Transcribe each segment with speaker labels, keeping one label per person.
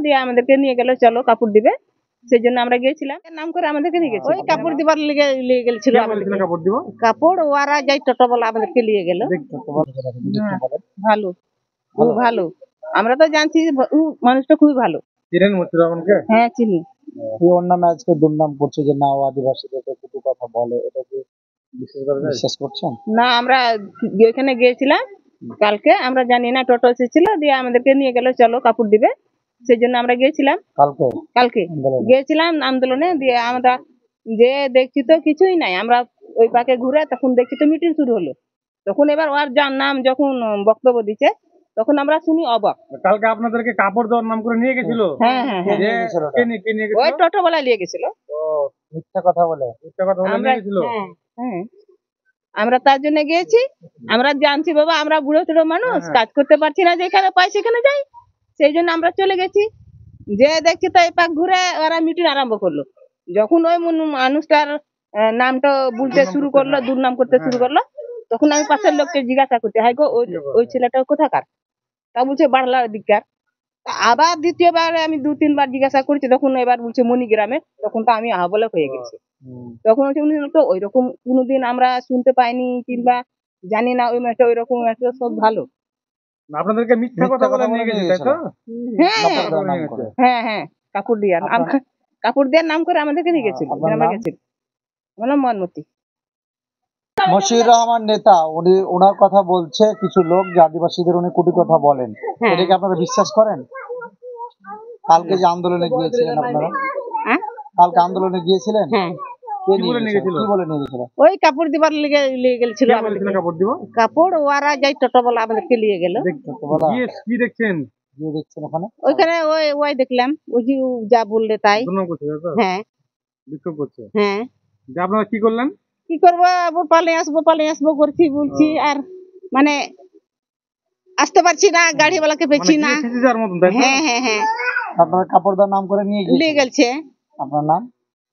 Speaker 1: দিয়ে আমাদেরকে নিয়ে গেল, চলো কাপড় দিবে, সেই জন্য আমরা গিয়েছিলাম, নাম করে আমাদেরকে নিয়ে গেছে। ওই কাপড় দিবার নিয়ে গেছিল কাপড়, ওরা যাই টোটোওয়ালা আমাদেরকে নিয়ে গেল। ভালো, খুব ভালো, আমরা তো জানছি মানুষটা খুবই ভালো।
Speaker 2: চিনেন মশিউর রহমানকে?
Speaker 1: হ্যাঁ চিনি।
Speaker 3: এই ওর নামে আজকে দুর্নাম করছে যে না ও আদিবাসীদেরকে কিছু কথা বলে, এটা কি বিশ্বাস করছেন?
Speaker 1: না, আমরা ওইখানে গিয়েছিলাম কালকে, আমরা জানি না, টোটো এসেছিল দিয়ে আমাদেরকে নিয়ে গেল, চলো কাপড় দিবে, সেই জন্য আমরা গিয়েছিলাম। কালকে গিয়েছিলাম আন্দোলনে, দিয়ে আমরা যে দেখছি তো কিছুই নাই, আমরা ওই পাকে ঘুরে তখন দেখছি তো মিটিং শুরু হলো, তখন এবার ওর যার নাম যখন বক্তব্য দিচ্ছে তখন আমরা শুনি অবাক।
Speaker 2: কালকে আপনাদেরকে কাপড় দেওয়ার নাম করে নিয়ে গেছিল?
Speaker 1: হ্যাঁ, ওই টোটো বলা নিয়ে গেছিল।
Speaker 3: মিথ্যা কথা বলে
Speaker 1: নিয়ে গেছিল। হ্যাঁ, আমরা তার জন্য গিয়েছি, আমরা জানছি বাবা আমরা বুড়ো টুড়ো মানুষ, কাজ করতে পারছি না, যেখানে পাই সেখানে যাই, সেই জন্য আমরা চলে গেছি। যে দেখছি তো এই পাক ঘুরে ওরা মিটিং আরম্ভ করলো, যখন ওই মানুষটার নামটা বলতে শুরু করলো, দুর্নাম করতে শুরু করলো, তখন আমি পাশের লোককে জিজ্ঞাসা করতে, হাই গো ওই ছেলেটা কোথাকার? তা বলছে বাড়লা দিককার। আবার দ্বিতীয়বার আমি 2-3 বার জিজ্ঞাসা করছি, তখন এবার বলছে মণিগ্রামে, তখন তো আমি আহবলে হয়ে গেছি। তখন উনি তো ওই রকম কোনোদিন আমরা শুনতে পাইনি কিংবা জানি না, ওই মেয়েটা ওই রকম একটা সব ভালো।
Speaker 2: আপনাদেরকে মিথ্যা কথা বলে নিয়ে গেছে, তাই তো?
Speaker 1: হ্যাঁ, কাপড় দেওয়ার নাম করে আমাদেরকে নিয়ে গেছিল। আমরা গেছি, আমার মনমতি।
Speaker 3: মশিউর রহমান নেতা, উনি ওনার কথা বলছে কিছু লোক যে আদিবাসীদের উনি কুটি কথা বলেন, এটাকে আপনারা বিশ্বাস করেন? কালকে যে আন্দোলনে গিয়েছিলেন আপনারা, কালকে আন্দোলনে গিয়েছিলেন,
Speaker 1: ওই কাপড় দিবার নিয়ে গেছিল। কাপড় ওরা যাই টোটোওয়ালা আমাদেরকে নিয়ে গেল।
Speaker 2: কি দেখছেন
Speaker 1: ওখানে? ওইখানে ওই দেখলাম, ওই যে যা বললে তাই। হ্যাঁ,
Speaker 2: বিক্ষোভ করছে।
Speaker 1: হ্যাঁ,
Speaker 2: আপনারা কি করলেন?
Speaker 1: কি করবো, পালিয়ে আসবো করছি বলছি, আর মানে আসতে পারছি না, গাড়িওয়ালাকে পেছি না। হ্যাঁ,
Speaker 3: আপনারা কাপড় দেওয়ার নাম করে নিয়ে
Speaker 1: গেছে।
Speaker 3: আপনার নাম?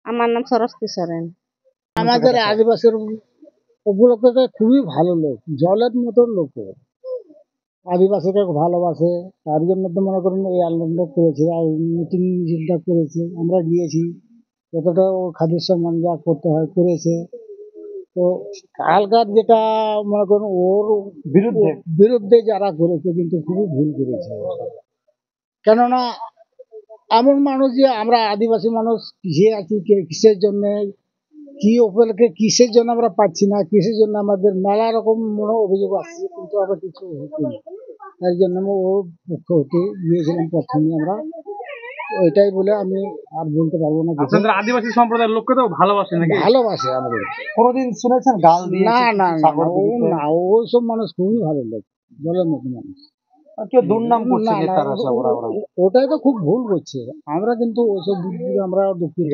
Speaker 1: আমার নাম সরস্বতী সরেন।
Speaker 4: আমাদের আদিবাসীর উপলক্ষে খুবই ভালো লোক, জলের মতন লোক, আদিবাসীকে ভালোবাসে, তার জন্য তো মনে করেন এই আন্দোলন করেছে, আর মিটিং মিছিলটা করেছে, আমরা গিয়েছি, যতটা ও খাদ্য সম্মান যা করতে হয় করেছে। তো কালকার যেটা মনে করেন ওর বিরুদ্ধে যারা করেছে কিন্তু খুবই ভুল করেছে, কেননা এমন মানুষ যে আমরা আদিবাসী মানুষ কিসে আছি, কিসের জন্য, কি উপলক্ষে কিসের জন্য আমরা পাচ্ছি না, কিসের জন্য আমাদের নানা রকম মনে অভিযোগ আসছে, কিন্তু আমরা কিছু হচ্ছে না। তাই জন্য ওর পক্ষ হতে গিয়েছিলাম প্রথমে আমরা, ওইটাই বলে আমি আর বলতে পারবো না।
Speaker 2: আদিবাসী সম্প্রদায়ের লোককে তো ভালোবাসে নাকি?
Speaker 4: ভালোবাসে আমাদের।
Speaker 3: কোনোদিন শুনেছেন গাল দিয়ে?
Speaker 4: না, ওই সব মানুষ খুবই ভালো লোক, জলের মতো মানুষ।
Speaker 3: কেউ দুর্নাম করছে,
Speaker 4: ওটাই তো খুব ভুল করছে। আমরা কিন্তু ওইসব দিক থেকে আমরা দুঃখিত,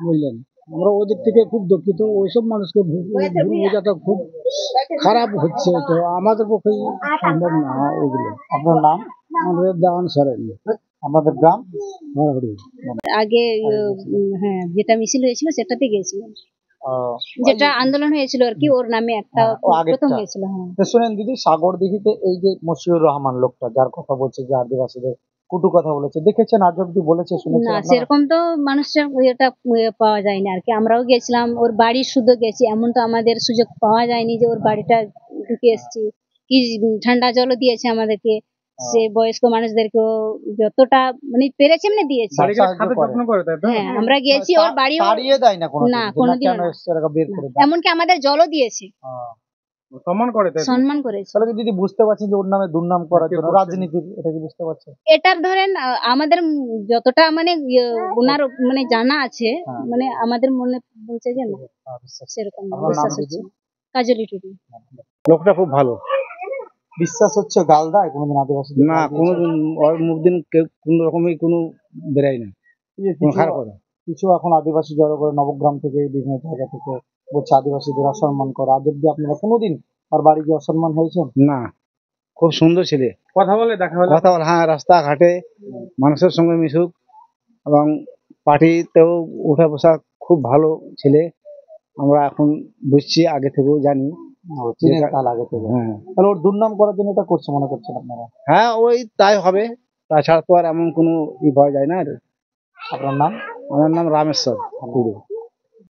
Speaker 4: বুঝলেন, আমরা ওই দিক থেকে খুব দুঃখিত। ওইসব মানুষকে ভুল বোঝাটা খুব খারাপ হচ্ছে, তো আমাদের পক্ষে সম্ভব না ওগুলো।
Speaker 3: আপনার নাম?
Speaker 4: আমাদের দেওয়ান সরেন,
Speaker 3: আমাদের গ্রাম
Speaker 5: আগে। হ্যাঁ, যেটা মিছিল হয়েছিল সেটাতে গেছিলাম, যেটা আন্দোলন হয়েছিল আর কি, ওর নামে একটা প্রথম হয়েছিল।
Speaker 3: শুনেন দিদি, সাগর দিঘিতে এই যে মশিউর রহমান লোকটা যার কথা বলছে যে আদিবাসীদের কুটু কথা বলেছে, দেখেছেন আজ অব্দি বলেছে?
Speaker 5: না, সেরকম তো মানুষের এটা পাওয়া যায়নি আর কি। আমরাও গেছিলাম, ওর বাড়ি শুধু গেছি, এমন তো আমাদের সুযোগ পাওয়া যায়নি যে ওর বাড়িটা ঢুকে এসছি। কি ঠান্ডা জলও দিয়েছে আমাদেরকে, সে বয়স্ক মানুষদেরকেও যতটা মানে পেরেছে এমনি দিয়েছে। হ্যাঁ, আমরা গেছি, ওর বাড়ি না কোনোদিন, এমনকি আমাদের জলও দিয়েছে, সম্মান করেছে।
Speaker 3: তাহলে দিদি বুঝতে পারছেন যে ওর নামে দুর্নাম করার জন্য রাজনীতির, এটা কি বুঝতে পারছেন?
Speaker 5: এটার ধরেন আমাদের যতটা মানে ওনার মানে জানা আছে, মানে আমাদের মনে বলছে যে না সেরকম বিশ্বাস হচ্ছে। কাজলি টুডু।
Speaker 4: লোকটা খুব ভালো,
Speaker 3: বিশ্বাস হচ্ছে। গাল দেয় কোনোদিন আদিবাসী?
Speaker 4: না, কোনোদিন ওর মুখ দিন কোন রকমই কোনো বেরাই না, খারাপ কথা।
Speaker 3: কিছু এখন আদিবাসী জড়ো করে নবগ্রাম থেকে বিভিন্ন জায়গা থেকে বলছে আদিবাসীদের অসম্মান করা। আজ অব্দি আপনারা কোনোদিন আর বাড়ি গিয়ে অসম্মান হয়েছেন?
Speaker 4: না, খুব সুন্দর ছেলে,
Speaker 2: কথা বলে, দেখা হলে
Speaker 4: কথা বলে। হ্যাঁ, রাস্তাঘাটে মানুষের সঙ্গে মিশুক, এবং পার্টিতেও উঠা বসা খুব ভালো ছেলে। আমরা এখন বুঝছি, আগে থেকেও জানি।
Speaker 3: আগে থেকে? হ্যাঁ। তাহলে ওর দুর্নাম করার জন্য এটা করছে মনে করছেন আপনারা?
Speaker 4: হ্যাঁ, ওই তাই হবে, তাছাড়া তো আর এমন কোনো ই পাওয়া যায় না আর।
Speaker 3: আপনার নাম?
Speaker 4: আমার নাম রামেশ্বর টুডু।